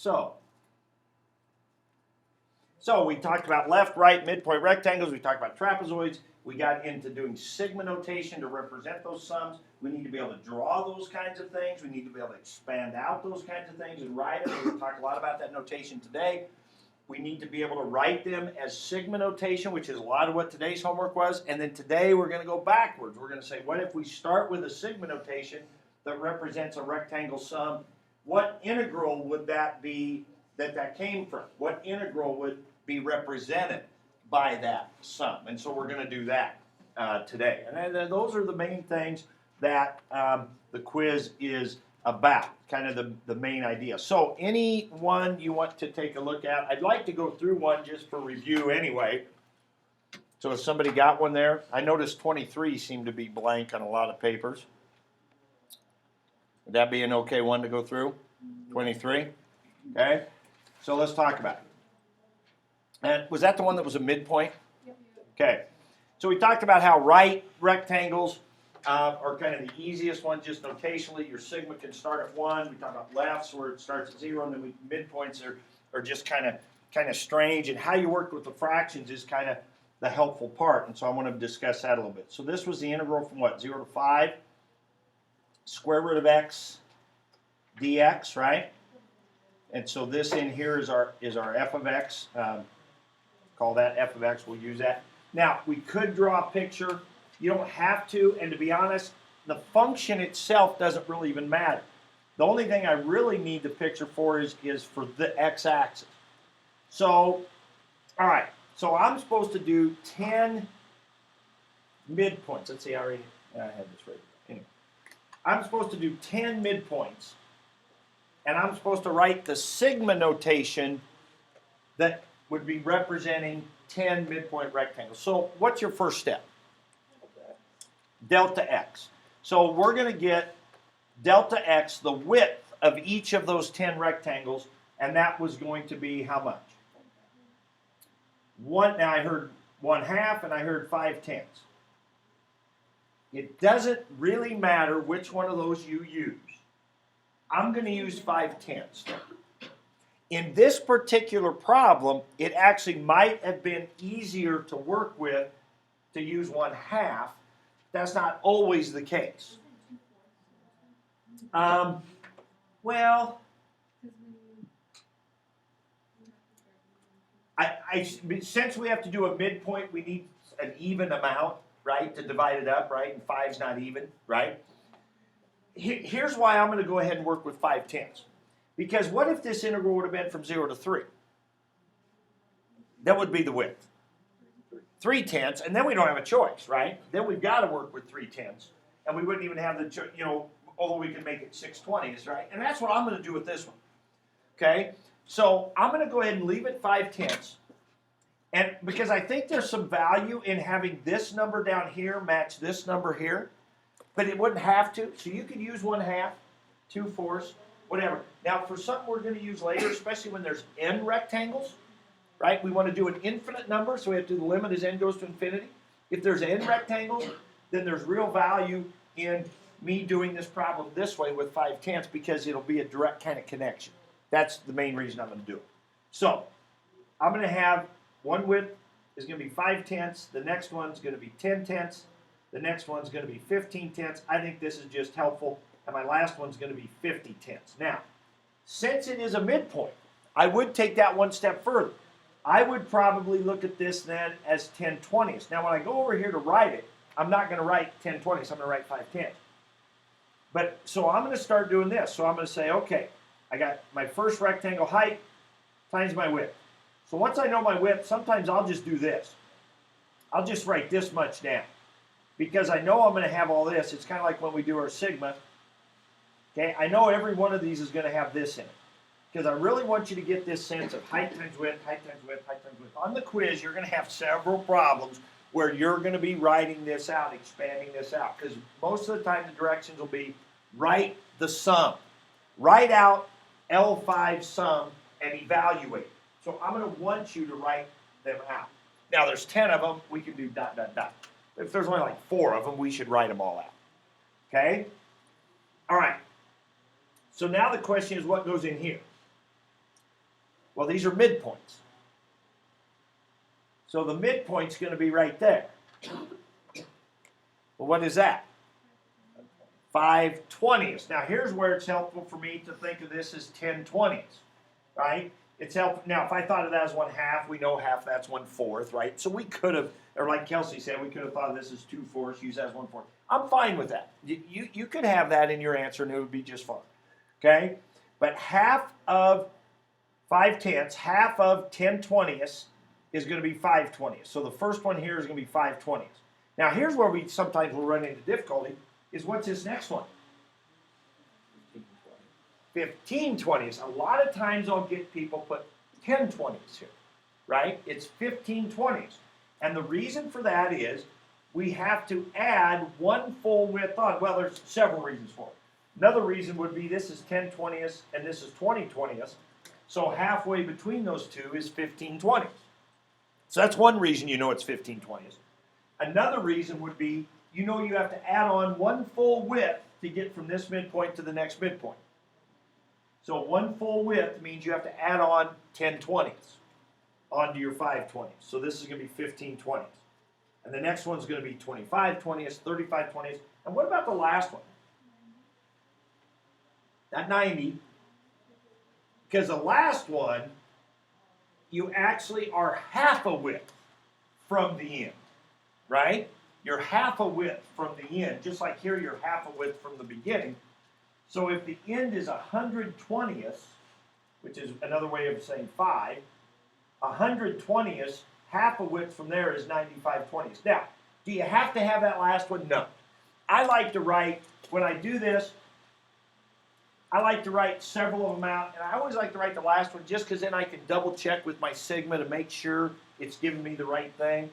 So we talked about left, right, midpoint rectangles. We talked about trapezoids. We got into doing sigma notation to represent those sums. We need to be able to draw those kinds of things. We need to be able to expand out those kinds of things and write them. We'll talk a lot about that notation today. We need to be able to write them as sigma notation, which is a lot of what today's homework was. And then today we're going to go backwards. We're going to say, what if we start with a sigma notation that represents a rectangle sum? What integral would that be that came from? What integral would be represented by that sum? And so we're going to do that today. And those are the main things that the quiz is about, kind of the main idea. So any one you want to take a look at, I'd like to go through one just for review anyway. So if somebody got one there, I noticed 23 seemed to be blank on a lot of papers. Would that be an okay one to go through? 23? Okay, so let's talk about it. And was that the one that was a midpoint? Yep. Okay, so we talked about how right rectangles are kind of the easiest one, just notationally. Your sigma can start at 1. We talked about lefts where it starts at 0, and then midpoints are just kind of strange. And how you work with the fractions is kind of the helpful part. And so I want to discuss that a little bit. So this was the integral from what? 0 to 5, square root of x dx, right? And so this in here is our f of x. Call that f of x. We'll use that. Now, we could draw a picture. You don't have to, and to be honest, the function itself doesn't really even matter. The only thing I really need the picture for is for the x-axis. So, all right, so I'm supposed to do 10 midpoints. Let's see, I had this right. Anyway, I'm supposed to do 10 midpoints, and I'm supposed to write the sigma notation that would be representing 10 midpoint rectangles. So what's your first step? Delta x. So we're going to get delta x, the width of each of those 10 rectangles, and that was going to be how much? Now I heard 1/2 and I heard 5/10. It doesn't really matter which one of those you use. I'm going to use 5/10. In this particular problem, it actually might have been easier to work with to use 1/2. That's not always the case. Well, since we have to do a midpoint, we need an even amount, right, to divide it up, right? And 5's not even, right? Here's why I'm going to go ahead and work with 5/10. Because what if this integral would have been from 0 to 3? That would be the width. 3/10, and then we don't have a choice, right? Then we've got to work with 3/10, and we wouldn't even have the, although we can make it 6/20, right? And that's what I'm going to do with this one, okay? So I'm going to go ahead and leave it 5/10, and because I think there's some value in having this number down here match this number here, but it wouldn't have to, so you could use 1/2, 2/4, whatever. Now, for something we're going to use later, especially when there's n rectangles, right? We want to do an infinite number, so we have to do the limit as n goes to infinity. If there's n rectangles, then there's real value in me doing this problem this way with 5/10 because it'll be a direct kind of connection. That's the main reason I'm going to do it. So I'm going to have one width is going to be 5/10. The next one's going to be 10/10. The next one's going to be 15/10. I think this is just helpful. And my last one's going to be 50/10. Now, since it is a midpoint, I would take that one step further. I would probably look at this then as 10/20. Now, when I go over here to write it, I'm not going to write 10/20. I'm going to write 5/10. But so I'm going to start doing this. So I'm going to say, okay, I got my first rectangle height times my width. So once I know my width, sometimes I'll just do this. I'll just write this much down. Because I know I'm going to have all this. It's kind of like when we do our sigma. Okay, I know every one of these is going to have this in it. Because I really want you to get this sense of height times width, height times width, height times width. On the quiz, you're going to have several problems where you're going to be writing this out, expanding this out. Because most of the time the directions will be write the sum. Write out L5 sum and evaluate. So I'm going to want you to write them out. Now there's 10 of them, we can do dot, dot, dot. If there's only like 4 of them, we should write them all out. Okay? All right. So now the question is what goes in here? Well, these are midpoints. So the midpoint's going to be right there. Well, what is that? 5/20ths. Now, here's where it's helpful for me to think of this as 10/20ths, right? It's helpful. Now, if I thought of that as 1/2, we know half that's 1/4, right? So we could have, or like Kelsey said, we could have thought of this as 2/4, use that as 1/4. I'm fine with that. You could have that in your answer and it would be just fine, okay? But half of 5/10, half of 10/20ths is going to be 5/20ths. So the first one here is going to be 5/20ths. Now, here's where we sometimes will run into difficulty. Is what's this next one? 15/20ths. A lot of times I'll get people put 10/20ths here, right? It's 15/20ths. And the reason for that is we have to add one full width on. Well, there's several reasons for it. Another reason would be this is 10/20ths and this is 20/20ths. So halfway between those two is 15/20ths. So that's one reason you know it's 15/20ths. Another reason would be you know you have to add on one full width to get from this midpoint to the next midpoint. So one full width means you have to add on 10/20ths onto your 5/20ths. So this is going to be 15/20ths. And the next one's going to be 25/20ths, 35/20ths. And what about the last one? That 90. Because the last one, you actually are half a width from the end, right? You're half a width from the end, just like here you're half a width from the beginning. So if the end is 100/20ths, which is another way of saying 5, 100/20ths, half a width from there is 95/20ths. Now, do you have to have that last one? No. I like to write, when I do this, I like to write several of them out, and I always like to write the last one just because then I can double check with my sigma to make sure it's giving me the right thing.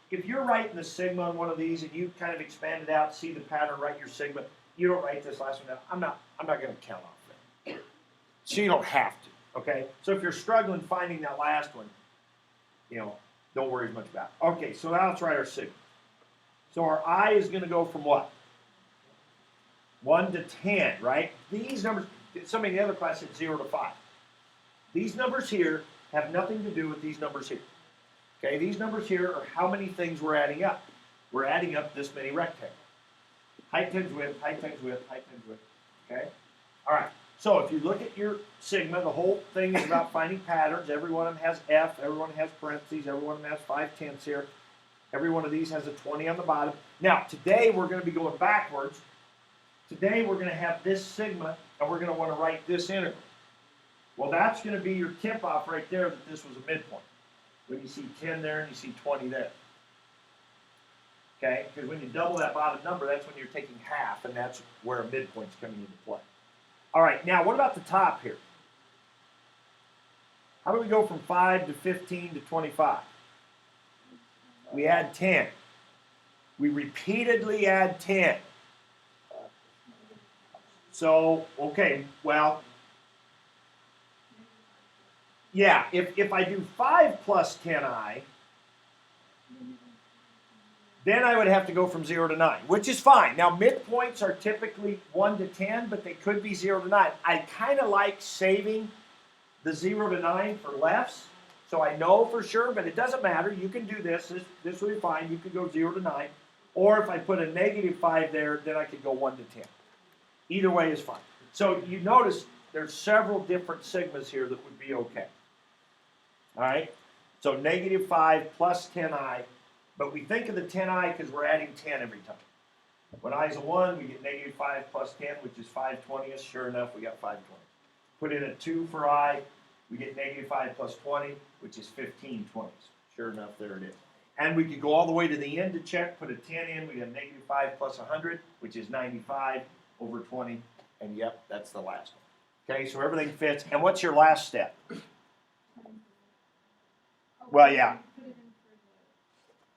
If you're writing the sigma on one of these and you kind of expand it out, see the pattern, write your sigma, you don't write this last one down. I'm not going to count off that. So you don't have to, okay? So if you're struggling finding that last one, don't worry as much about it. Okay, so now let's write our sigma. So our I is going to go from what? 1 to 10, right? These numbers, somebody in the other class said 0 to 5. These numbers here have nothing to do with these numbers here. Okay, these numbers here are how many things we're adding up. We're adding up this many rectangles. Height times width, height times width, height times width. Okay? All right. So if you look at your sigma, the whole thing is about finding patterns. Every one of them has F. Every one has parentheses. Every one of them has 5/10ths here. Every one of these has a 20 on the bottom. Now, today we're going to be going backwards. Today we're going to have this sigma, and we're going to want to write this integral. Well, that's going to be your tip-off right there that this was a midpoint. When you see 10 there and you see 20 there. Okay? Because when you double that bottom number, that's when you're taking half, and that's where a midpoint's coming into play. All right, now what about the top here? How do we go from 5 to 15 to 25? We add 10. We repeatedly add 10. So, okay, well, yeah, if I do 5 plus 10i, then I would have to go from 0 to 9, which is fine. Now, midpoints are typically 1 to 10, but they could be 0 to 9. I kind of like saving the 0 to 9 for lefts, so I know for sure, but it doesn't matter. You can do this. This will be fine. You could go 0 to 9. Or if I put a -5 there, then I could go 1 to 10. Either way is fine. So you notice there's several different sigmas here that would be okay. All right? So -5 plus 10i. But we think of the 10i because we're adding 10 every time. When I is a 1, we get -5 plus 10, which is 5/20ths. Sure enough, we got 5/20. Put in a 2 for I, we get -5 plus 20, which is 15/20ths. Sure enough, there it is. And we could go all the way to the end to check, put a 10 in, we get -5 plus 100, which is 95 over 20, and yep, that's the last one. Okay, so everything fits. And what's your last step? Well, yeah.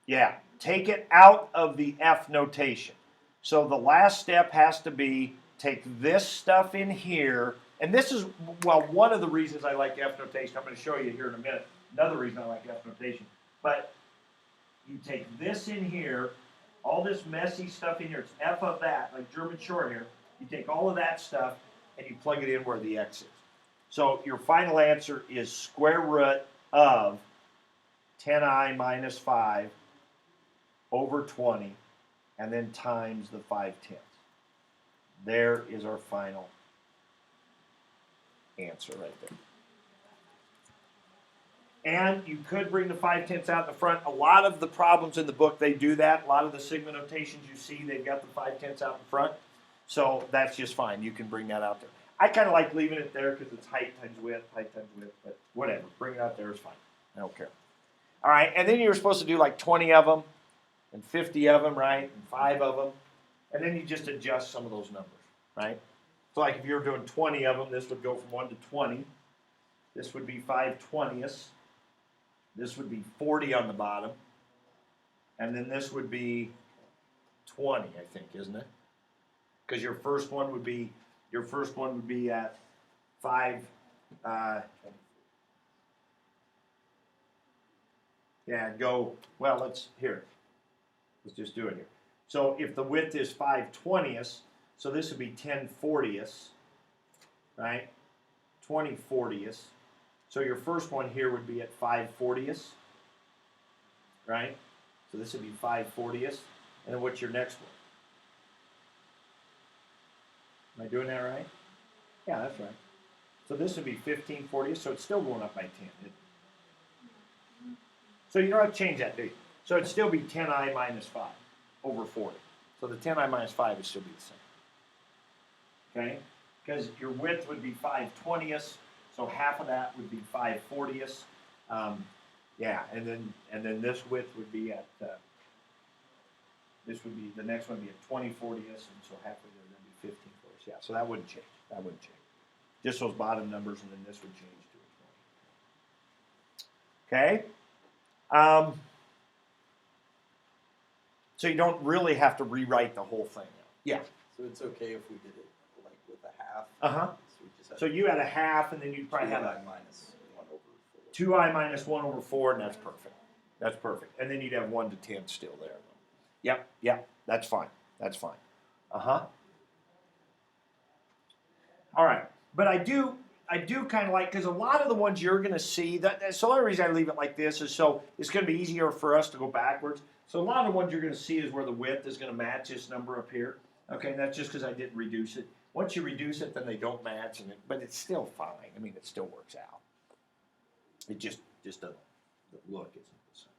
Yeah, take it out of the F notation. So the last step has to be take this stuff in here, and this is, well, one of the reasons I like F notation. I'm going to show you here in a minute. Another reason I like F notation. But you take this in here, all this messy stuff in here, it's F of that, like German short here. You take all of that stuff and you plug it in where the X is. So your final answer is square root of 10I minus 5 over 20, and then times the 5/10. There is our final answer right there. And you could bring the 5/10 out in the front. A lot of the problems in the book, they do that. A lot of the sigma notations you see, they've got the 5/10 out in front. So that's just fine. You can bring that out there. I kind of like leaving it there because it's height times width, but whatever. Bring it out there is fine. I don't care. All right, and then you were supposed to do like 20 of them and 50 of them, right, and 5 of them. And then you just adjust some of those numbers, right? So like if you were doing 20 of them, this would go from 1 to 20. This would be 5/20ths. This would be 40 on the bottom. And then this would be 20, I think, isn't it? Because your first one would be at 5. Let's just do it here. So if the width is 5/20ths, so this would be 10/40ths, right? 20/40ths. So your first one here would be at 5/40ths, right? So this would be 5/40ths. And then what's your next one? Am I doing that right? Yeah, that's right. So this would be 15/40ths, so it's still going up by 10. So you don't have to change that, do you? So it'd still be 10I minus 5 over 40. So the 10I minus 5 would still be the same. Okay? Because your width would be 5/20ths, so half of that would be 5/40ths. And then this width would be at the next one would be at 20/40ths, and so halfway there would be 15/40ths. Yeah, so that wouldn't change. Just those bottom numbers, and then this would change to a 20. Okay? So you don't really have to rewrite the whole thing. Yeah. So it's okay if we did it like with a half. So you had a half, and then you'd probably have 2i minus 1 over 4. 2I minus 1 over 4, and that's perfect. That's perfect. And then you'd have 1 to 10 still there. Yep. That's fine. All right. But I do kind of like, because a lot of the ones you're going to see, so the only reason I leave it like this is so it's going to be easier for us to go backwards. So a lot of the ones you're going to see is where the width is going to match this number up here. Okay, and that's just because I didn't reduce it. Once you reduce it, then they don't match, but it's still fine. I mean, it still works out. It just doesn't, the look isn't the same.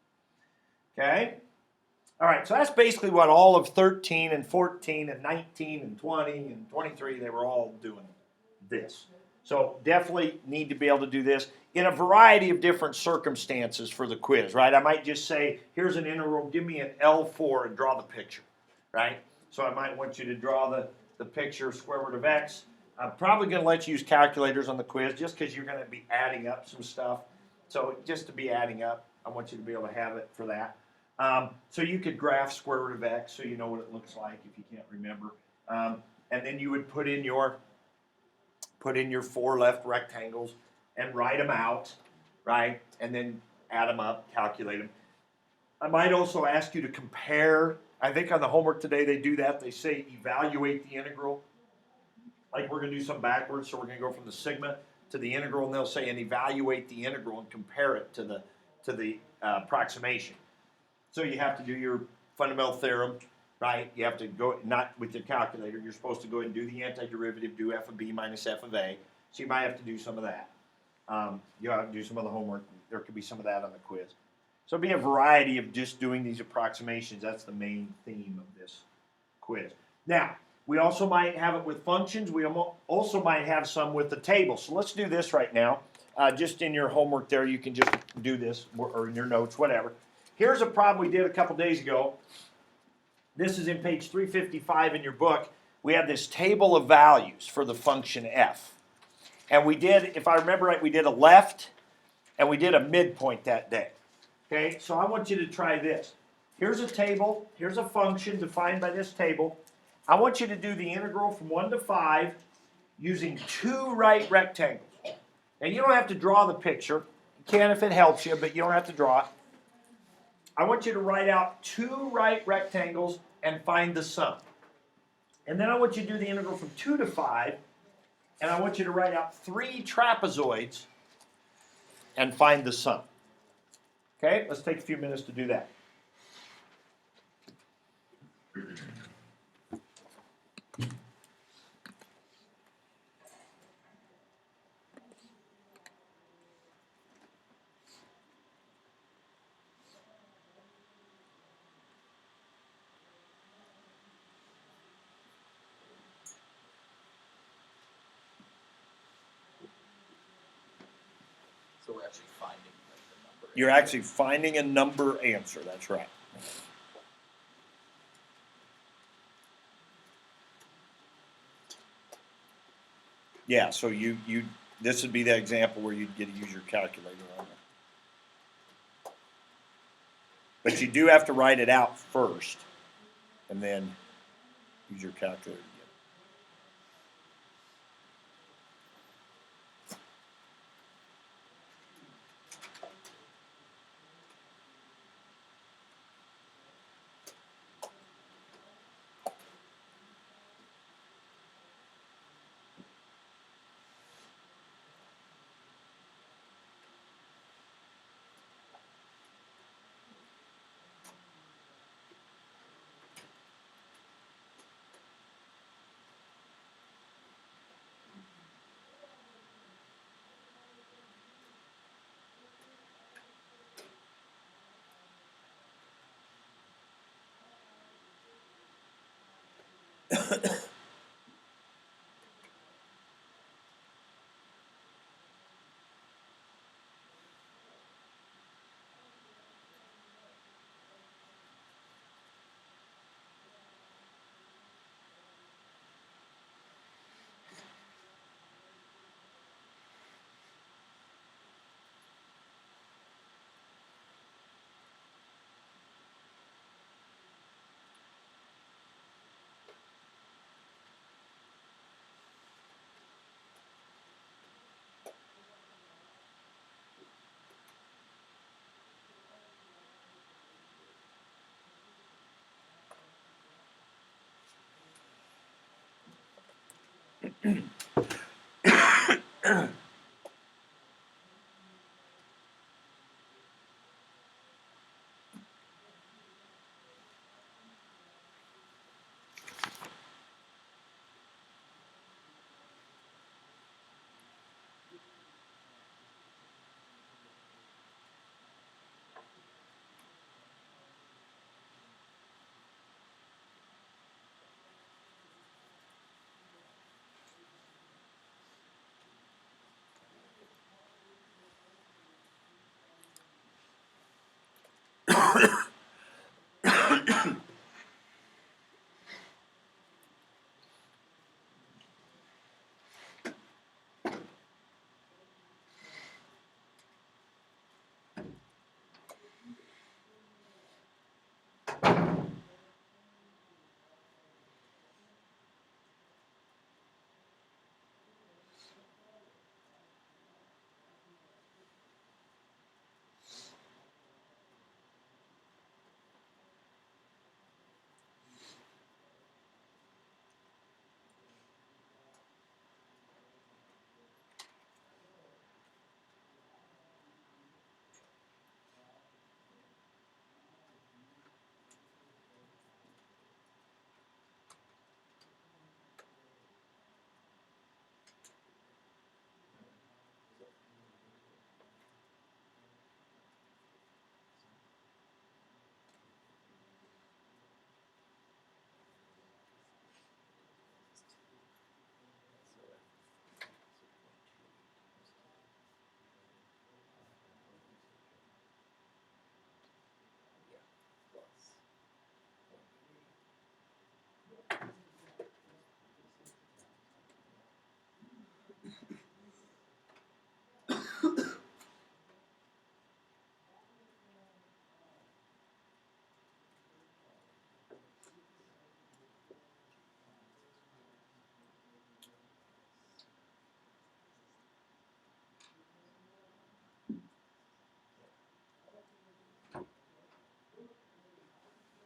Okay? All right, so that's basically what all of 13 and 14 and 19 and 20 and 23, they were all doing this. So definitely need to be able to do this in a variety of different circumstances for the quiz, right? I might just say, here's an integral, give me an L4 and draw the picture, right? So I might want you to draw the picture square root of x. I'm probably going to let you use calculators on the quiz just because you're going to be adding up some stuff. So just to be adding up, I want you to be able to have it for that. So you could graph square root of x so you know what it looks like if you can't remember. And then you would put in your 4 left rectangles and write them out, right? And then add them up, calculate them. I might also ask you to compare. I think on the homework today they do that. They say evaluate the integral. Like we're going to do some backwards, so we're going to go from the sigma to the integral, and they'll say and evaluate the integral and compare it to the approximation. So you have to do your fundamental theorem, right? You have to go, not with your calculator, you're supposed to go ahead and do the antiderivative, do f of b minus f of a. So you might have to do some of that. You have to do some of the homework. There could be some of that on the quiz. So it'll be a variety of just doing these approximations. That's the main theme of this quiz. Now, we also might have it with functions. We also might have some with the table. So let's do this right now. Just in your homework there, you can just do this, or in your notes, whatever. Here's a problem we did a couple days ago. This is in page 355 in your book. We have this table of values for the function f. And we did, if I remember right, we did a left and we did a midpoint that day. Okay, so I want you to try this. Here's a table. Here's a function defined by this table. I want you to do the integral from 1 to 5 using 2 right rectangles. Now, you don't have to draw the picture. You can if it helps you, but you don't have to draw it. I want you to write out 2 right rectangles and find the sum. And then I want you to do the integral from 2 to 5 and I want you to write out 3 trapezoids and find the sum. Okay, let's take a few minutes to do that. So we're actually finding like, the number. You're actually finding a number answer, that's right. Yeah, so you this would be the example where you'd get to use your calculator on it. But you do have to write it out first, and then use your calculator again.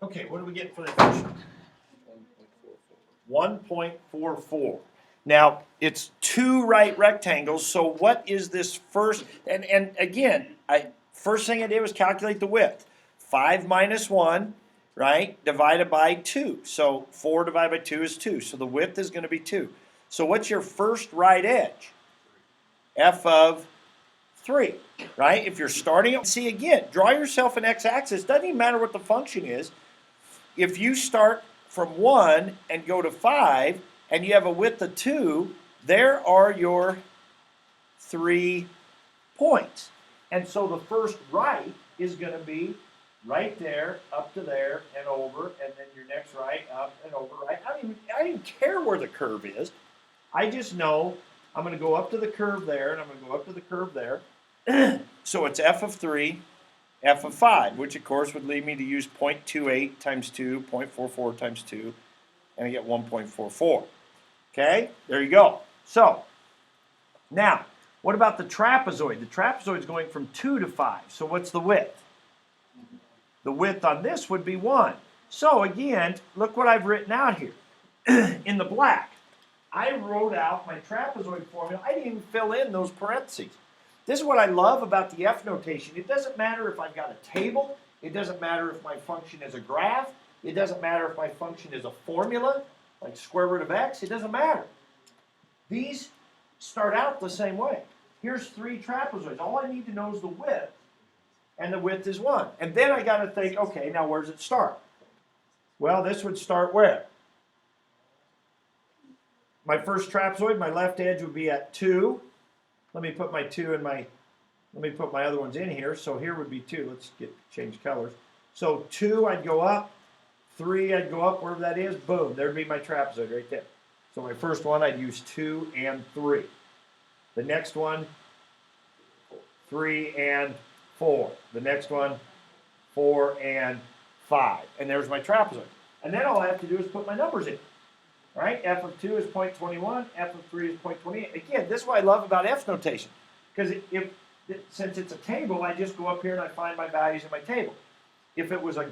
Okay, what are we getting for the first one? 1.44. 1.44. Now, it's two right rectangles, so what is this first? And again, first thing I did was calculate the width. 5 minus 1, right, divided by 2. So 4 divided by 2 is 2. So the width is going to be 2. So what's your first right edge? F of 3, right? If you're starting at, see again, draw yourself an x-axis. Doesn't even matter what the function is. If you start from 1 and go to 5, and you have a width of 2, there are your 3 points. And so the first right is going to be right there, up to there, and over, and then your next right, up and over, right? I don't even care where the curve is. I just know I'm going to go up to the curve there, and I'm going to go up to the curve there. So it's f of 3, f of 5, which of course would lead me to use 0.28 times 2, 0.44 times 2, and I get 1.44. Okay, there you go. So, now, what about the trapezoid? The trapezoid is going from 2 to 5. So what's the width? The width on this would be 1. So again, look what I've written out here. In the black, I wrote out my trapezoid formula. I didn't even fill in those parentheses. This is what I love about the F notation. It doesn't matter if I've got a table. It doesn't matter if my function is a graph. It doesn't matter if my function is a formula, like square root of x. It doesn't matter. These start out the same way. Here's 3 trapezoids. All I need to know is the width, and the width is 1. And then I got to think, okay, now where does it start? Well, this would start where? My first trapezoid, my left edge would be at 2. Let me put my 2 in my, let me put my other ones in here. So here would be 2. Let's change colors. So 2, I'd go up. 3, I'd go up, wherever that is. Boom, there'd be my trapezoid right there. So my first one, I'd use 2 and 3. The next one, 3 and 4. The next one, 4 and 5. And there's my trapezoid. And then all I have to do is put my numbers in. All right, f of 2 is 0.21, f of 3 is 0.28. Again, this is what I love about F notation. Because since it's a table, I just go up here and I find my values in my table. If it was a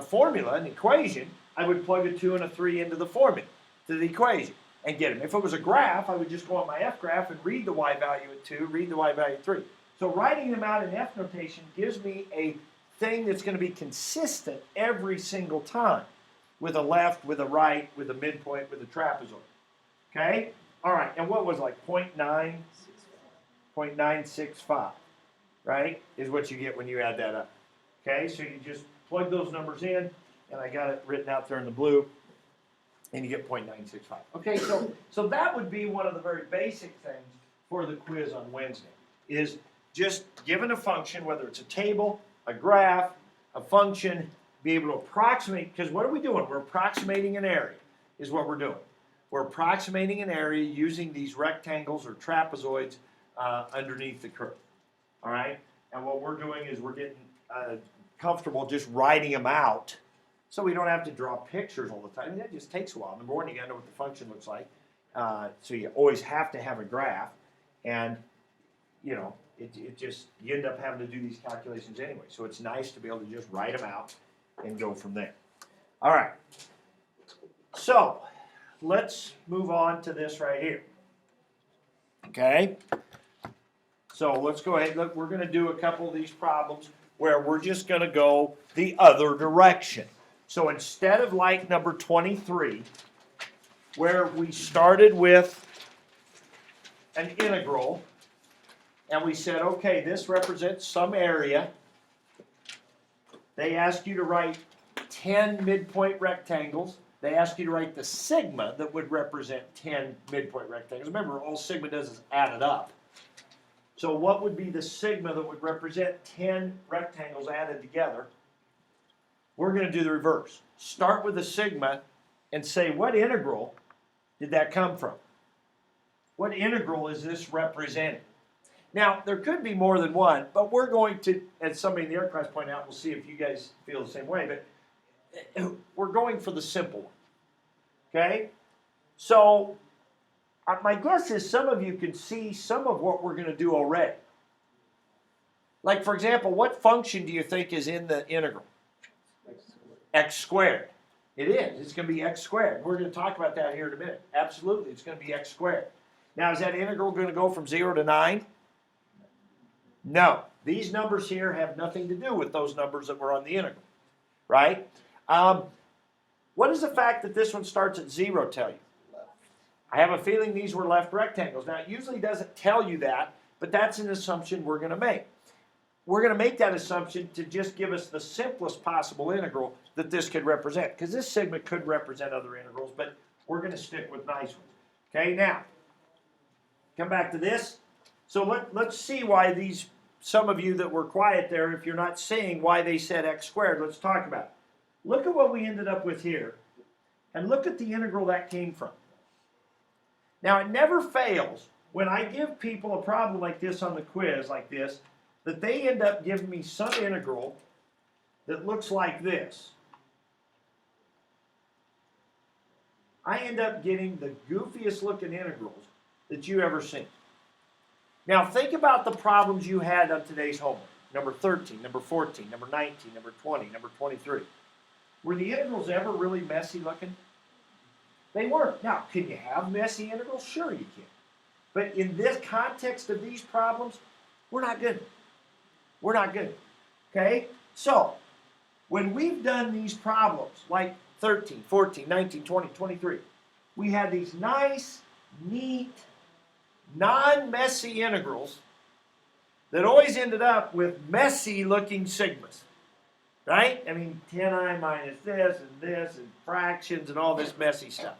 formula, an equation, I would plug a 2 and a 3 into the formula, to the equation, and get them. If it was a graph, I would just go on my F graph and read the y value at 2, read the y value at 3. So writing them out in F notation gives me a thing that's going to be consistent every single time, with a left, with a right, with a midpoint, with a trapezoid. Okay? All right, and what was like 0.965, right, is what you get when you add that up. Okay, so you just plug those numbers in, and I got it written out there in the blue, and you get 0.965. Okay, so that would be one of the very basic things for the quiz on Wednesday, is just given a function, whether it's a table, a graph, a function, be able to approximate, because what are we doing? We're approximating an area, is what we're doing. We're approximating an area using these rectangles or trapezoids underneath the curve. All right? And what we're doing is we're getting comfortable just writing them out, so we don't have to draw pictures all the time. I mean, that just takes a while. Number one, you got to know what the function looks like. So you always have to have a graph, and you know, it just, you end up having to do these calculations anyway. So it's nice to be able to just write them out and go from there. All right. So let's move on to this right here. Okay. So let's go ahead. Look, we're going to do a couple of these problems where we're just going to go the other direction. So instead of like number 23, where we started with an integral, and we said, okay, this represents some area. They ask you to write 10 midpoint rectangles. They ask you to write the sigma that would represent 10 midpoint rectangles. Remember, all sigma does is add it up. So what would be the sigma that would represent 10 rectangles added together? We're going to do the reverse. Start with the sigma and say, what integral did that come from? What integral is this representing? Now, there could be more than one, but we're going to, as somebody in the art class pointed out, we'll see if you guys feel the same way, but we're going for the simple one. Okay? So, my guess is some of you can see some of what we're going to do already. Like, for example, what function do you think is in the integral? X squared. It is. It's going to be x squared. We're going to talk about that here in a minute. Absolutely, it's going to be x squared. Now, is that integral going to go from 0 to 9? No. These numbers here have nothing to do with those numbers that were on the integral, right? What does the fact that this one starts at 0 tell you? I have a feeling these were left rectangles. Now, it usually doesn't tell you that, but that's an assumption we're going to make. We're going to make that assumption to just give us the simplest possible integral that this could represent, because this sigma could represent other integrals, but we're going to stick with nice ones. Okay, now, come back to this. So let's see why these, some of you that were quiet there, if you're not seeing why they said x squared, let's talk about it. Look at what we ended up with here, and look at the integral that came from. Now, it never fails when I give people a problem like this on the quiz, like this, that they end up giving me some integral that looks like this. I end up getting the goofiest looking integrals that you ever seen. Now, think about the problems you had on today's homework. Number 13, number 14, number 19, number 20, number 23. Were the integrals ever really messy looking? They weren't. Now, can you have messy integrals? Sure you can. But in this context of these problems, we're not good. We're not good. Okay? So, when we've done these problems, like 13, 14, 19, 20, 23, we had these nice, neat, non-messy integrals that always ended up with messy-looking sigmas. Right? I mean, 10i minus this and fractions and all this messy stuff.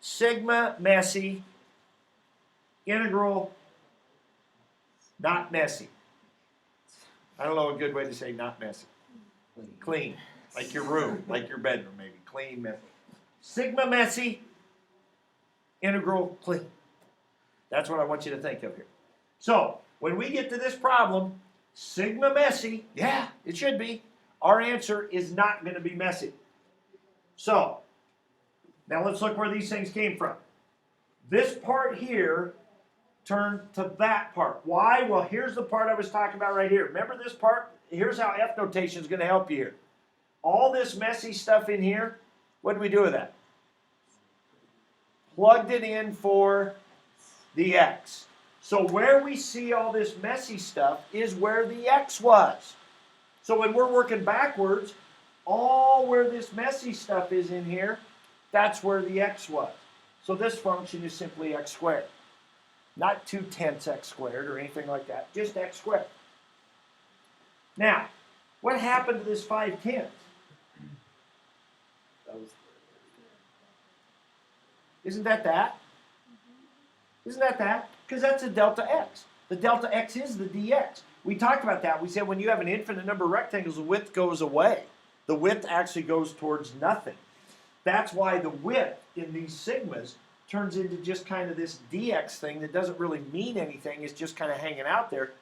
Sigma, messy. Integral, not messy. I don't know a good way to say not messy. Clean. Like your room, like your bedroom maybe. Clean, messy. Sigma, messy. Integral, clean. That's what I want you to think of here. So, when we get to this problem, sigma messy, yeah, it should be. Our answer is not going to be messy. So, now let's look where these things came from. This part here turned to that part. Why? Well, here's the part I was talking about right here. Remember this part? Here's how F notation is going to help you here. All this messy stuff in here, what did we do with that? Plugged it in for the X. So where we see all this messy stuff is where the X was. So when we're working backwards, all where this messy stuff is in here, that's where the X was. So this function is simply x squared. Not 2/10 x squared or anything like that, just x squared. Now, what happened to this 5/10? Isn't that that? Isn't that that? Because that's a delta x. The delta x is the dx. We talked about that. We said when you have an infinite number of rectangles, the width goes away. The width actually goes towards nothing. That's why the width in these sigmas turns into just kind of this dx thing that doesn't really mean anything. It's just kind of hanging out there.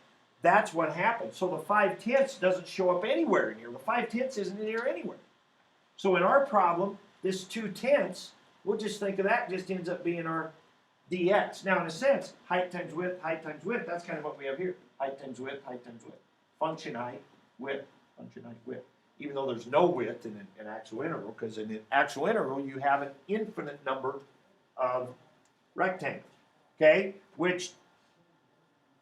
That's what happens. So the 5/10 doesn't show up anywhere in here. The 5/10 isn't in here anywhere. So in our problem, this 2/10, we'll just think of that just ends up being our dx. Now, in a sense, height times width, that's kind of what we have here. Height times width, height times width. Function height, width, function height, width. Even though there's no width in an actual integral, because in an actual integral, you have an infinite number of rectangles. Okay? Which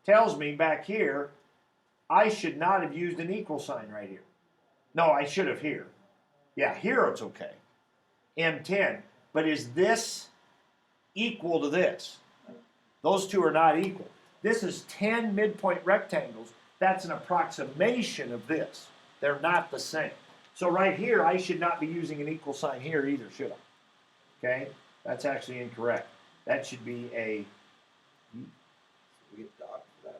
tells me back here, I should not have used an equal sign right here. No, I should have here. Yeah, here it's okay. M10. But is this equal to this? Those two are not equal. This is 10 midpoint rectangles. That's an approximation of this. They're not the same. So right here, I should not be using an equal sign here either, should I? Okay? That's actually incorrect. That should be a... We get docked for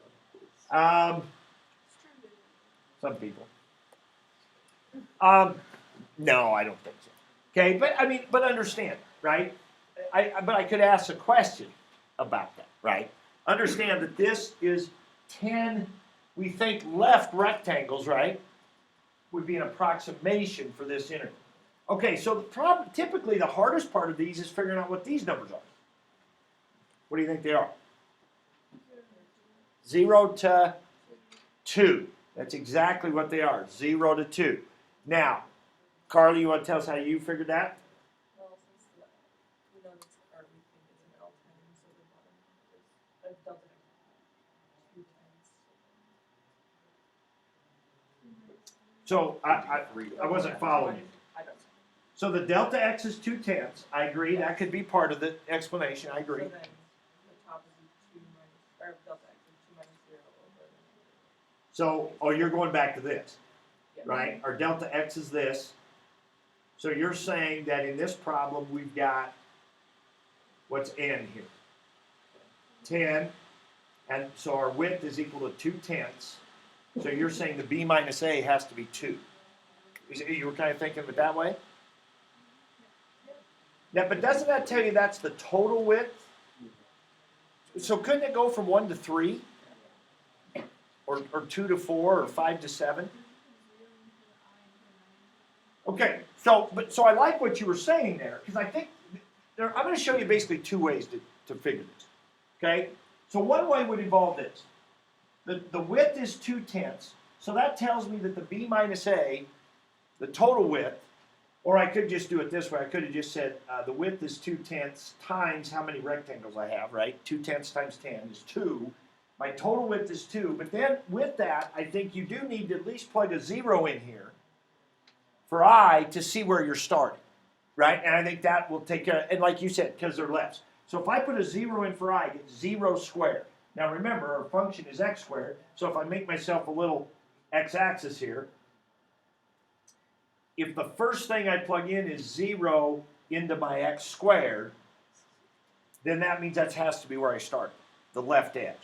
that. Some people. No, I don't think so. Okay, but understand, right? But I could ask a question about that, right? Understand that this is 10, we think left rectangles, right? Would be an approximation for this integral. Okay, so typically the hardest part of these is figuring out what these numbers are. What do you think they are? 0 to 2. That's exactly what they are, 0 to 2. Now, Carly, you want to tell us how you figured that? Well, since we know this our we think is an L10, so the bottom is a delta 2 tenths. So I wasn't following you. I don't know. So the delta x is 2/10. I agree. That could be part of the explanation. I agree. So then the top is 2 minus, or delta x is 2 minus 0 over So, oh, you're going back to this, yeah. right? Our delta x is this. So you're saying that in this problem we've got what's n here? 10, and so our width is equal to 2/10. So you're saying the b minus a has to be 2. You were kind of thinking of it that way? Yeah, but doesn't that tell you that's the total width? So couldn't it go from 1 to 3? Or 2 to 4 or 5 to 7? Okay, so I like what you were saying there, because I think I'm going to show you basically two ways to figure this. Okay, so one way would involve this. The width is 2/10, so that tells me that the b minus a, the total width, or I could just do it this way. I could have just said the width is 2/10 times how many rectangles I have, right? 2/10 times 10 is 2. My total width is 2, but then with that, I think you do need to at least plug a 0 in here for I to see where you're starting, right? And I think that will take care of, and like you said, because they're lefts. So if I put a 0 in for I, I get 0 squared. Now remember, our function is x squared, so if I make myself a little x-axis here, if the first thing I plug in is 0 into my x squared, then that means that has to be where I started, the left edge.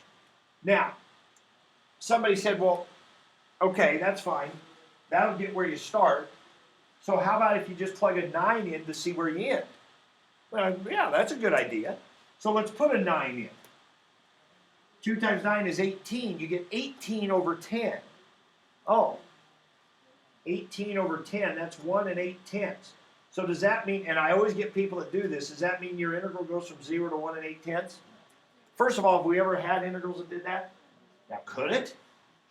Now, somebody said, well, okay, that's fine. That'll get where you start. So how about if you just plug a 9 in to see where you end? Well, yeah, that's a good idea. So let's put a 9 in. 2 times 9 is 18. You get 18 over 10. Oh, 18 over 10, that's 1 8/10. So does that mean, and I always get people that do this, does that mean your integral goes from 0 to 1 8/10? First of all, have we ever had integrals that did that? Now, could it?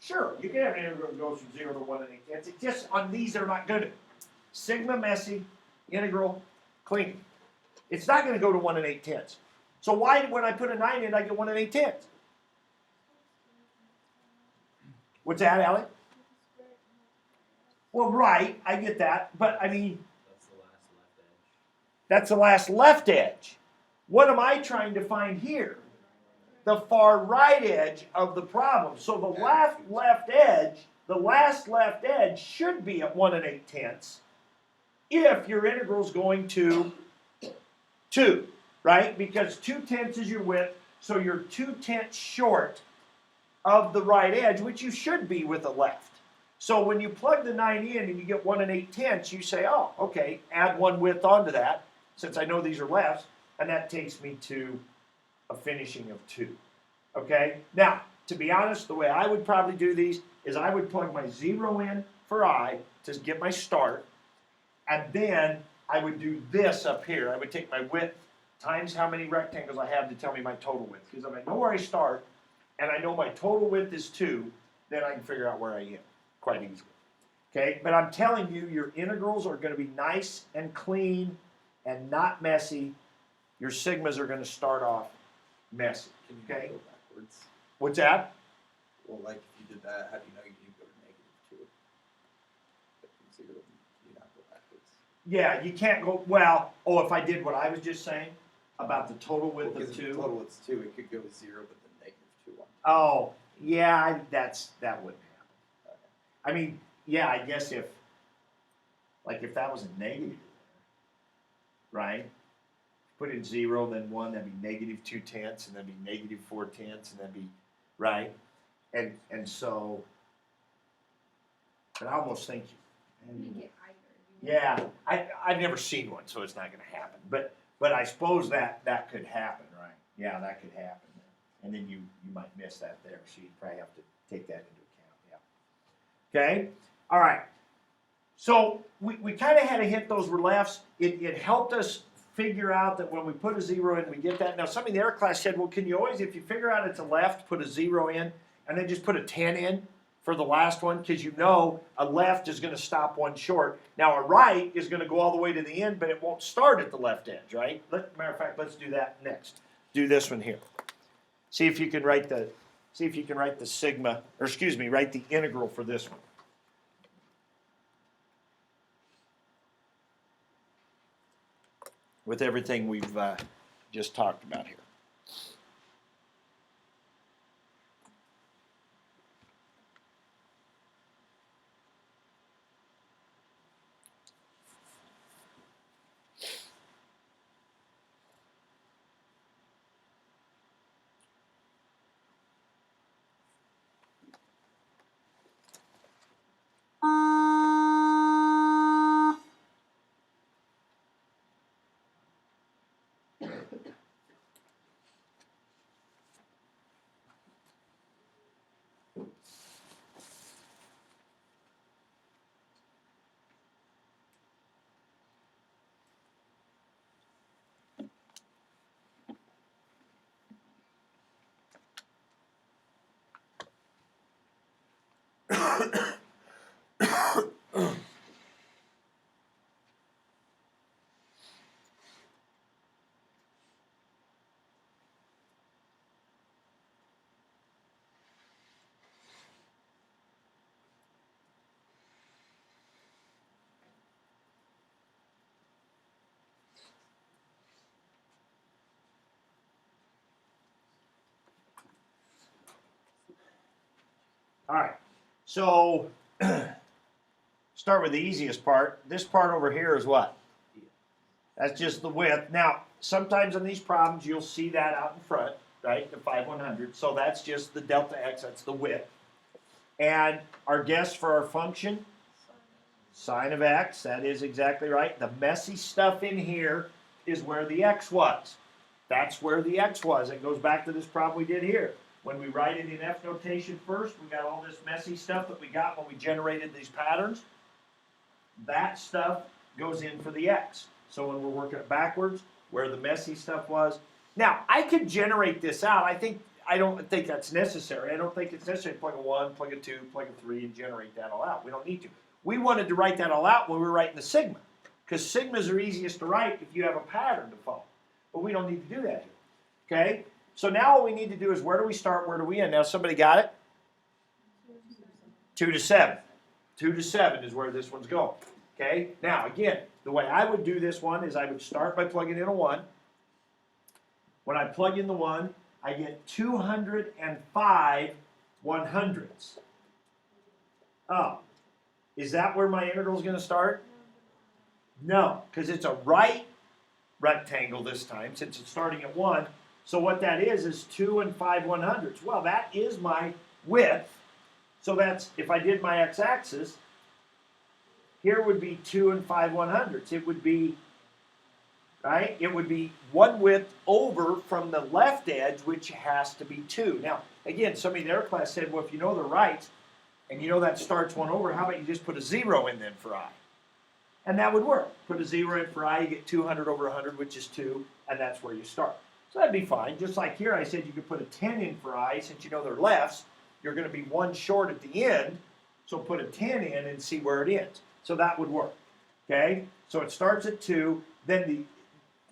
Sure, you can have an integral that goes from 0 to 1 8/10. It's just on these they're not good at. Sigma, messy, integral, clean. It's not going to go to 1 8/10. So why, when I put a 9 in, I get 1 8/10? What's that, Alec? Well, right, I get that, but I mean, that's the last left edge. What am I trying to find here? The far right edge of the problem. So the last left edge should be at 1 8/10 if your integral is going to 2, right? Because 2/10 is your width, so you're 2/10 short of the right edge, which you should be with the left. So when you plug the 9 in and you get 1 8/10, you say, oh, okay, add one width onto that, since I know these are lefts, and that takes me to a finishing of 2. Okay? Now, to be honest, the way I would probably do these is I would plug my 0 in for I to get my start, and then I would do this up here. I would take my width times how many rectangles I have to tell me my total width. Because if I know where I start, and I know my total width is 2, then I can figure out where I am quite easily. Okay? But I'm telling you, your integrals are going to be nice and clean and not messy. Your sigmas are going to start off messy. Can you Okay? go backwards? What's that? Well, like if you did that, how do you know you didn't go to -2? Like from 0, you not go backwards. Yeah, you can't go, well, oh, if I did what I was just saying about the total width Because of if the 2. total is 2, it could go 0, but then -2 on. Oh, yeah, that wouldn't happen. Okay. I mean, yeah, I guess if that was a negative, right? Put in 0, then 1, that'd be -2/10, and that'd be -4/10, and that'd be, right? And so, but I almost think, yeah, I've never seen one, so it's not going to happen. But I suppose that could happen, right? Yeah, that could happen. And then you might miss that there, so you probably have to take that into account. Yeah. Okay. All right. So we kind of had to hit those were lefts. It helped us figure out that when we put a 0 in, we get that. Now, somebody in the other class said, well, can you always, if you figure out it's a left, put a 0 in, and then just put a 10 in? for the last one because you know a left is going to stop one short. Now a right is going to go all the way to the end, but it won't start at the left edge, right? Matter of fact, let's do that next. Do this one here. See if you can write the sigma, or excuse me, write the integral for this one. With everything we've just talked about here. All right, so start with the easiest part. This part over here is what? That's just the width. Now, sometimes on these problems, you'll see that out in front, right? The 5/100. So that's just the delta x, that's the width. And our guess for our function? Sine of x, that is exactly right. The messy stuff in here is where the x was. That's where the x was. It goes back to this problem we did here. When we write it in F notation first, we got all this messy stuff that we got when we generated these patterns. That stuff goes in for the x. So when we're working it backwards, where the messy stuff was. Now, I could generate this out. I don't think that's necessary. I don't think it's necessary to plug a 1, plug a 2, plug a 3, and generate that all out. We don't need to. We wanted to write that all out when we were writing the sigma, because sigmas are easiest to write if you have a pattern to follow. But we don't need to do that here. Okay? So now all we need to do is where do we start, where do we end? Now, somebody got it? 2 to 7. 2 to 7 is where this one's going. Okay? Now, again, the way I would do this one is I would start by plugging in a 1. When I plug in the 1, I get 205 100ths. Oh, is that where my integral is going to start? No, because it's a right rectangle this time, since it's starting at 1. So what that is 2 and 5 100ths. Well, that is my width. So that's, if I did my x-axis, here would be 2 and 5 100ths. It would be, right? It would be one width over from the left edge, which has to be 2. Now, again, somebody in their class said, well, if you know the right, and you know that starts 1 over, how about you just put a 0 in then for I? And that would work. Put a 0 in for I, you get 200 over 100, which is 2, and that's where you start. So that'd be fine. Just like here, I said you could put a 10 in for I. Since you know they're lefts, you're going to be 1 short at the end. So put a 10 in and see where it ends. So that would work. Okay? So it starts at 2. Then the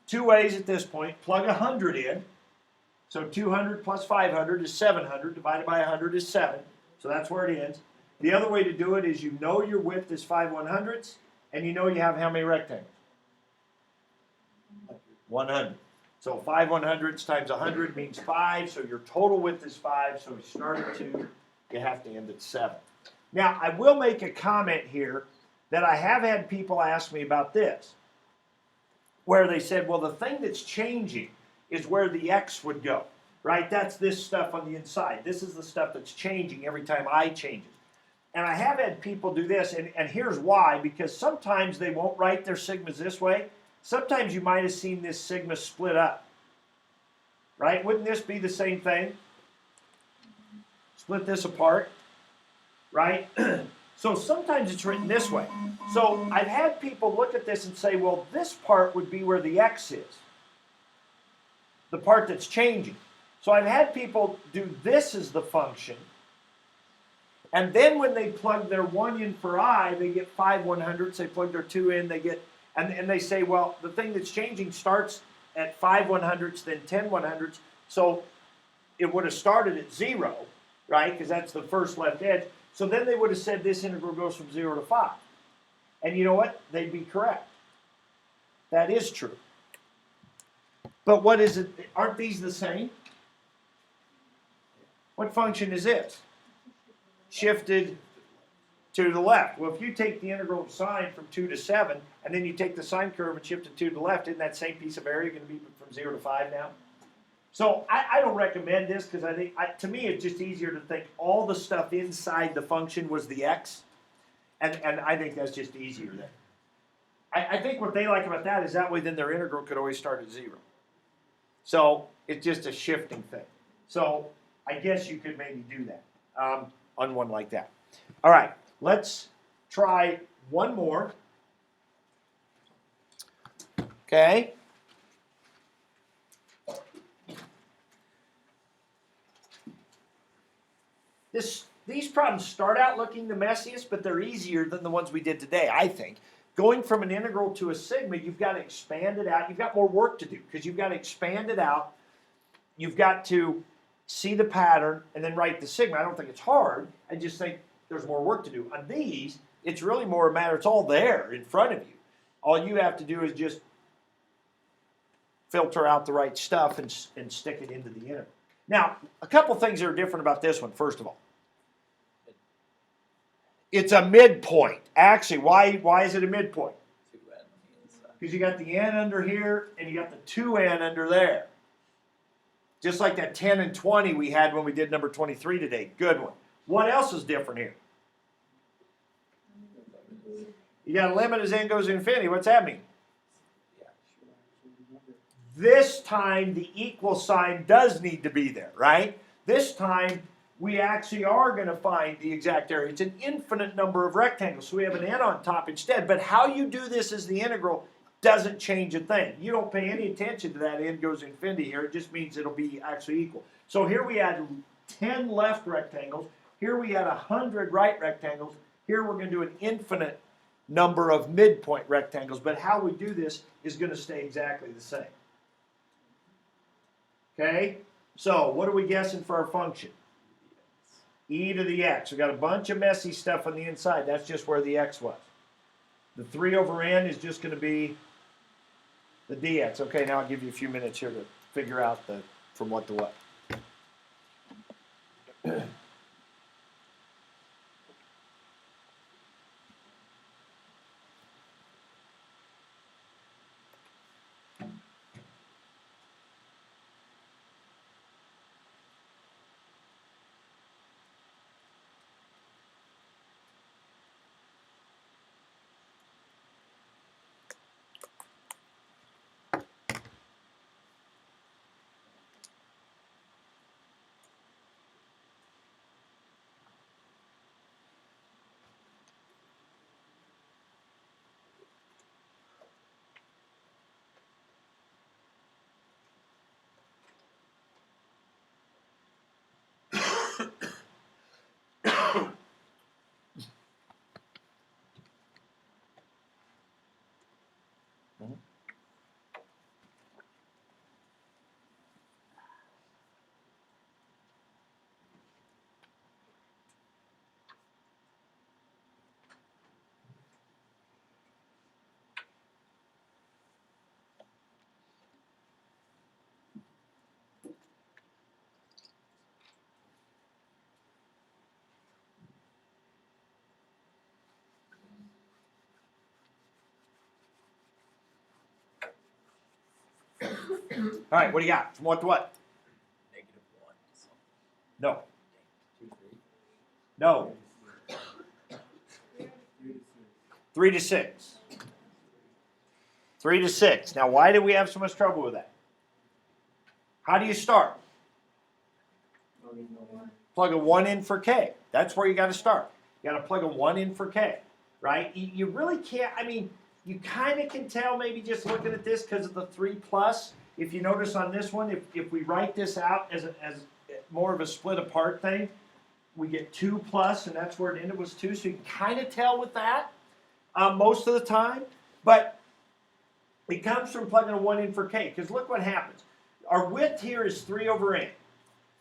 2 ways at this point, plug 100 in. So 200 plus 500 is 700. Divided by 100 is 7. So that's where it ends. The other way to do it is you know your width is 5 100ths, and you know you have how many rectangles? 100. So 5 100ths times 100 means 5, so your total width is 5, so you start at 2, you have to end at 7. Now, I will make a comment here that I have had people ask me about this, where they said, well, the thing that's changing is where the x would go, right? That's this stuff on the inside. This is the stuff that's changing every time I change it. And I have had people do this, and here's why, because sometimes they won't write their sigmas this way. Sometimes you might have seen this sigma split up, right? Wouldn't this be the same thing? Split this apart, right? So sometimes it's written this way. So I've had people look at this and say, well, this part would be where the x is, the part that's changing. So I've had people do this as the function, And then when they plug their 1 in for I, they get 5 100ths. They plug their 2 in, they get, and they say, well, the thing that's changing starts at 5 100ths, then 10 100ths. So it would have started at 0, right? Because that's the first left edge. So then they would have said this integral goes from 0 to 5. And you know what? They'd be correct. That is true. But what is it? Aren't these the same? What function is this? Shifted to the left. Well, if you take the integral of sine from 2 to 7, and then you take the sine curve and shift it 2 to the left, isn't that same piece of area going to be from 0 to 5 now? So I don't recommend this because I think, to me, it's just easier to think all the stuff inside the function was the x, and I think that's just easier then. I think what they like about that is that way then their integral could always start at 0. So it's just a shifting thing. So I guess you could maybe do that on one like that. All right, let's try one more. Okay. These problems start out looking the messiest, but they're easier than the ones we did today, I think. Going from an integral to a sigma, you've got to expand it out. You've got more work to do because you've got to expand it out. You've got to see the pattern and then write the sigma. I don't think it's hard. I just think there's more work to do. On these, it's really more a matter, it's all there in front of you. All you have to do is just filter out the right stuff and stick it into the integral. Now, a couple things that are different about this one, first of all. It's a midpoint. Actually, why is it a midpoint? 2n on the inside. Because you got the n under here and you got the 2n under there. Just like that 10 and 20 we had when we did number 23 today. Good one. What else is different here? You got a limit as n goes to infinity. What's that mean? Yeah, sure. This time the equal sign does need to be there, right? This time we actually are going to find the exact area. It's an infinite number of rectangles, so we have an n on top instead. But how you do this as the integral doesn't change a thing. You don't pay any attention to that n goes to infinity here. It just means it'll be actually equal. So here we had 10 left rectangles. Here we had 100 right rectangles. Here we're going to do an infinite number of midpoint rectangles. But how we do this is going to stay exactly the same. Okay? So what are we guessing for our function? E to the x. We got a bunch of messy stuff on the inside. That's just where the x was. The 3 over n is just going to be the dx. Okay, now I'll give you a few minutes here to figure out the from what to what. All right, what do you got? From what to what? -1. So No. 2, 3. No. 3 to 6. 3 to 6. Now, why do we have so much trouble with that? How do you start? Plug a 1 in for k. That's where you got to start. You got to plug a 1 in for k, right? You really can't, I mean, you kind of can tell maybe just looking at this because of the 3 plus. If you notice on this one, if we write this out as more of a split apart thing, we get 2 plus, and that's where it ended was 2, so you can kind of tell with that most of the time. But it comes from plugging a 1 in for k, because look what happens. Our width here is 3 over n.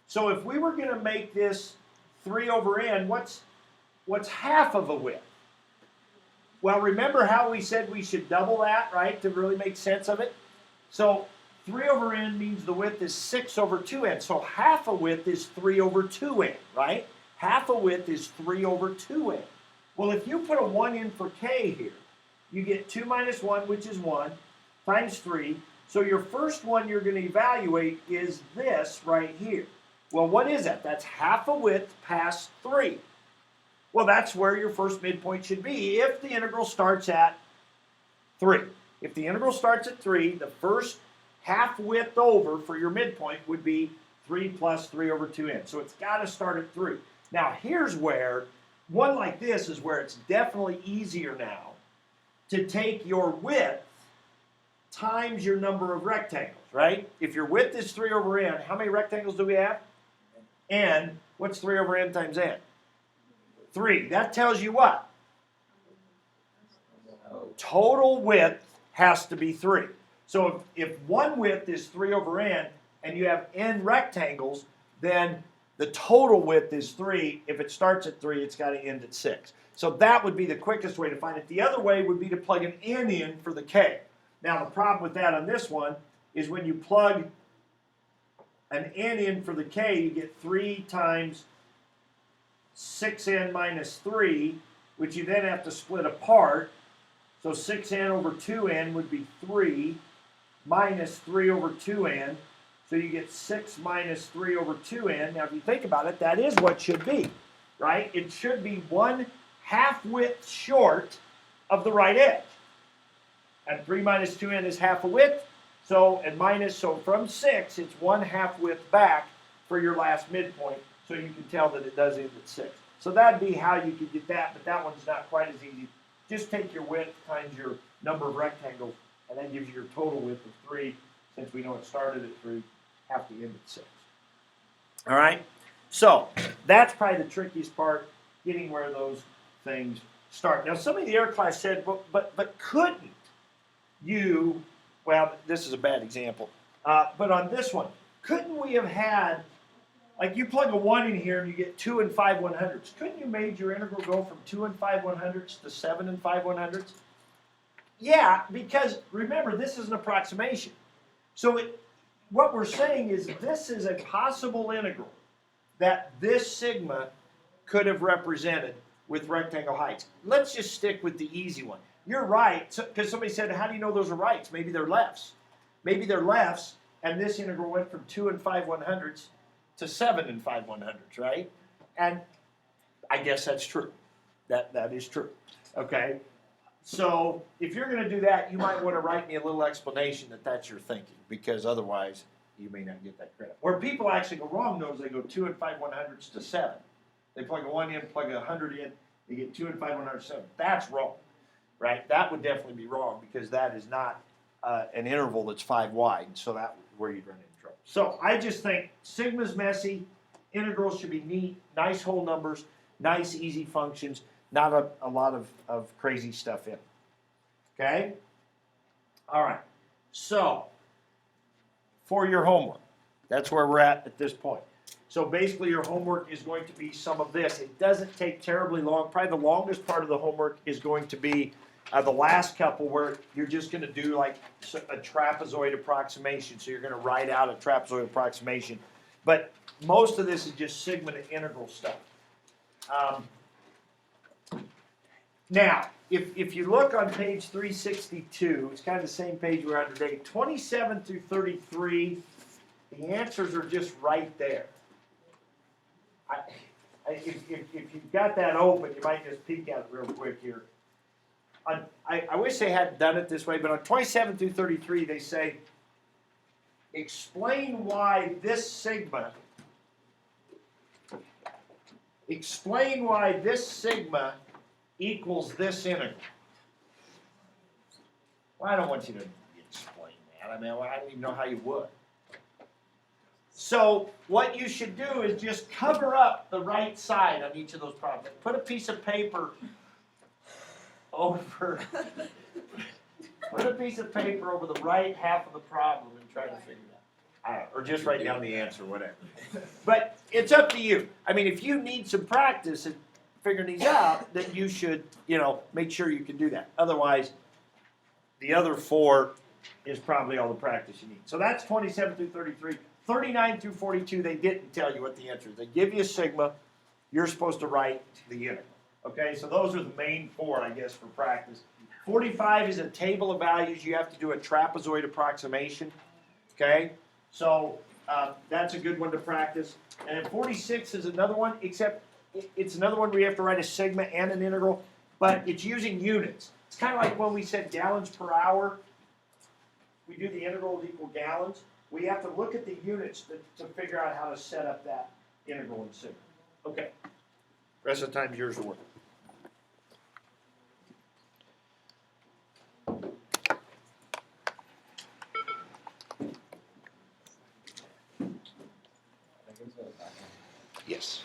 So if we were going to make this 3 over n, what's half of a width? Well, remember how we said we should double that, right, to really make sense of it? So 3 over n means the width is 6 over 2n. So half a width is 3 over 2n, right? Half a width is 3 over 2n. Well, if you put a 1 in for k here, you get 2 minus 1, which is 1, times 3. So your first one you're going to evaluate is this right here. Well, what is that? That's half a width past 3. Well, that's where your first midpoint should be if the integral starts at 3. If the integral starts at 3, the first half width over for your midpoint would be 3 plus 3 over 2n. So it's got to start at 3. Now, here's where, one like this is where it's definitely easier now to take your width times your number of rectangles, right? If your width is 3 over n, how many rectangles do we have? N. What's 3 over n times n? 3. That tells you what? Total width has to be 3. So if one width is 3 over n and you have n rectangles, then the total width is 3. If it starts at 3, it's got to end at 6. So that would be the quickest way to find it. The other way would be to plug an n in for the k. Now the problem with that on this one is when you plug an n in for the k, you get 3 times 6n minus 3, which you then have to split apart. So 6n over 2n would be 3 minus 3 over 2n. So you get 6 minus 3 over 2n. Now if you think about it, that is what should be, right? It should be 1 half width short of the right edge. And 3 minus 2n is half a width. So from 6, it's 1 half width back for your last midpoint. So you can tell that it does end at 6. So that'd be how you could get that, but that one's not quite as easy. Just take your width times your number of rectangles, and that gives you your total width of 3. Since we know it started at 3, have to end at 6. All right? So that's probably the trickiest part, getting where those things start. Now, somebody in the air class said, but couldn't you, well, this is a bad example, but on this one, couldn't we have had, like you plug a 1 in here and you get 2 and 5 100ths. Couldn't you made your integral go from 2 and 5 100ths to 7 and 5 100ths? Yeah, because remember, this is an approximation. So what we're saying is this is a possible integral that this sigma could have represented with rectangle heights. Let's just stick with the easy one. You're right, because somebody said, how do you know those are rights? Maybe they're lefts. Maybe they're lefts, and this integral went from 2 and 5 100ths to 7 and 5 100ths, right? And I guess that's true. That is true. Okay? So if you're going to do that, you might want to write me a little explanation that that's your thinking, because otherwise you may not get that credit. Where people actually go wrong, though, is they go 2 and 5 100ths to 7. They plug a 1 in, plug a 100 in, they get 2 and 5 100ths to 7. That's wrong, right? That would definitely be wrong, because that is not an interval that's 5 wide, so that's where you'd run into trouble. So I just think sigma's messy, integrals should be neat, nice whole numbers, nice easy functions, not a lot of crazy stuff in. Okay? All right. So, for your homework, that's where we're at this point. So basically your homework is going to be some of this. It doesn't take terribly long. Probably the longest part of the homework is going to be the last couple, where you're just going to do like a trapezoid approximation. So you're going to write out a trapezoid approximation. But most of this is just sigma to integral stuff. Now, if you look on page 362, it's kind of the same page we're on today, 27 through 33, the answers are just right there. If you've got that open, you might just peek at it real quick here. I wish they hadn't done it this way, but on 27 through 33, they say, explain why this sigma equals this integral. Well, I don't want you to explain that. I mean, I don't even know how you would. So what you should do is just cover up the right side on each of those problems. Put a piece of paper over, put a piece of paper over the right half of the problem and try to figure it out. Or just write down the answer, whatever. But it's up to you. I mean, if you need some practice in figuring these out, then you should, make sure you can do that. Otherwise, the other 4 is probably all the practice you need. So that's 27 through 33. 39 through 42, they didn't tell you what the answer is. They give you a sigma. You're supposed to write the integral. Okay, so those are the main 4, I guess, for practice. 45 is a table of values. You have to do a trapezoid approximation. Okay, so that's a good one to practice. And then 46 is another one, except it's another one where you have to write a sigma and an integral, but it's using units. It's kind of like when we said gallons per hour. We do the integral equal gallons. We have to look at the units to figure out how to set up that integral in sigma. Okay. Rest of the time's yours to work. Yes.